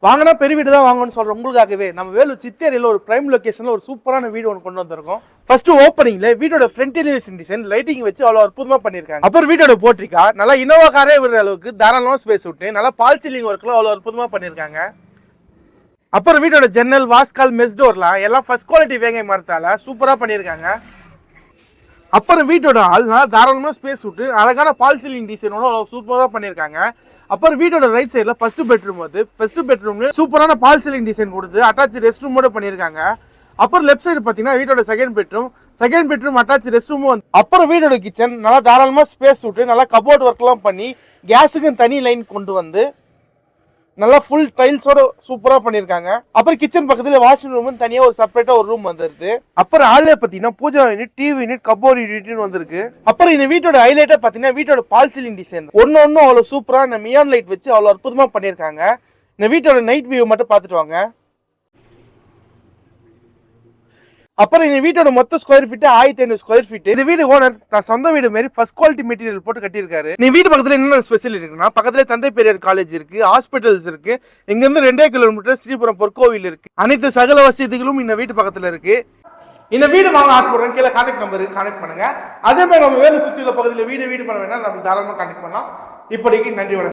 வாங்கினா பெரிய வீடு தான் வாங்கணும்னு சொல்ற உங்களுக்காகவே நம்ம வேலூர் சித்தேரியில ஒரு பிரைம் லொகேஷன்ல ஒரு சூப்பரான வீடு ஒன்று கொண்டு வந்திருக்கோம். ஃபர்ஸ்ட் ஓப்பனிங்ல வீட்டோட ஃப்ரண்ட் எலிவேஷன் டிசைன் லைட்டிங் வச்சு அவ்வளோ அற்புதமா பண்ணிருக்காங்க. அப்புறம் வீட்டோட போர்ட்ரிக்கா நல்லா இனோவா காரே விடுற அளவுக்கு தாராளமா ஸ்பேஸ் விட்டு நல்லா பால் சீலிங் ஒர்க்ல அவ்வளோ அற்புதமா பண்ணிருக்காங்க. அப்புறம் வீட்டோட ஜன்னல் வாஸ்கால் மெஸ் டோர்லாம் எல்லாம் ஃபர்ஸ்ட் குவாலிட்டி வேங்கை மரத்தால சூப்பரா பண்ணிருக்காங்க. அப்புறம் வீட்டோட ஹால் நல்லா தாராளமா ஸ்பேஸ் விட்டு அழகான பால் சீலிங் டிசைனோட அவ்வளோ சூப்பரா பண்ணிருக்காங்க. அப்புறம் வீட்டோட ரைட் சைடுல ஃபர்ஸ்ட் பெட்ரூம் வந்து ஃபர்ஸ்ட் பெட்ரூம்ல சூப்பரான பால் சீலிங் டிசைன் கொடுத்து அட்டாச் ரெஸ்ட் ரூமோட பண்ணிருக்காங்க. அப்புறம் லெஃப்ட் சைடு பாத்தீங்கன்னா வீட்டோட செகண்ட் பெட்ரூம் அட்டாச் ரெஸ்ட் ரூமும் வந்து. அப்புறம் வீட்டோட கிச்சன் நல்லா தாராளமா ஸ்பேஸ் விட்டு நல்லா கபோர்ட் ஒர்க் எல்லாம் பண்ணி கேஸுக்கு தனி லைன் கொண்டு வந்து நல்லா ஃபுல் டைல்ஸோட சூப்பரா பண்ணிருக்காங்க. அப்புறம் கிச்சன் பக்கத்துல வாஷிங் ரூம் தனியா ஒரு செப்பரேட்டா ஒரு ரூம் வந்துருது. அப்புறம் ஹால்ல பாத்தீங்கன்னா puja unit, TV unit, cupboard unit வந்திருக்கு. அப்புறம் இந்த வீட்டோட ஹைலைட்டா பாத்தீங்கன்னா வீட்டோட பால் சீலிங் டிசைன் ஒன்னு அவ்வளவு சூப்பரா இந்த மியான் லைட் வச்சு அவ்வளவு அற்புதமா பண்ணிருக்காங்க. இந்த வீட்டோட நைட் வியூ மட்டும் பாத்துட்டு வாங்க. அப்புறம் இந்த வீட்டோட மொத்த ஸ்கொயர் ஃபீட் 1500 ஸ்கொயர் ஃபீட். இந்த வீடு ஓனர் நான் சொந்த வீடு மாதிரி ஃபர்ஸ்ட் குவாலிட்டி மெட்டீரியல் போட்டு கட்டியிருக்காரு. இந்த வீட்டு பக்கத்துல என்ன ஸ்பெஷல் இருக்குன்னா பக்கத்துல தந்தை பெரியார் காலேஜ் இருக்கு, ஹாஸ்பிட்டல்ஸ் இருக்கு, இங்க இருந்து 2 கிலோமீட்டர் ஸ்ரீபுரம் பொற்கோவில் இருக்கு. அனைத்து சகல வசதிகளும் இந்த வீட்டு பக்கத்துல இருக்கு. இந்த வீடு வாங்க ஆசைப்படுறேன் கீழே கான்டாக்ட் நம்பருக்கு கான்டாக்ட் பண்ணுங்க. அதே மாதிரி நம்ம வேலை சுற்றியுள்ள பகுதியில் வீடு பண்ண வேணா நம்ம தாராளமாக கான்டாக்ட் பண்ணலாம். இப்போதைக்கு நன்றி வணக்கம்.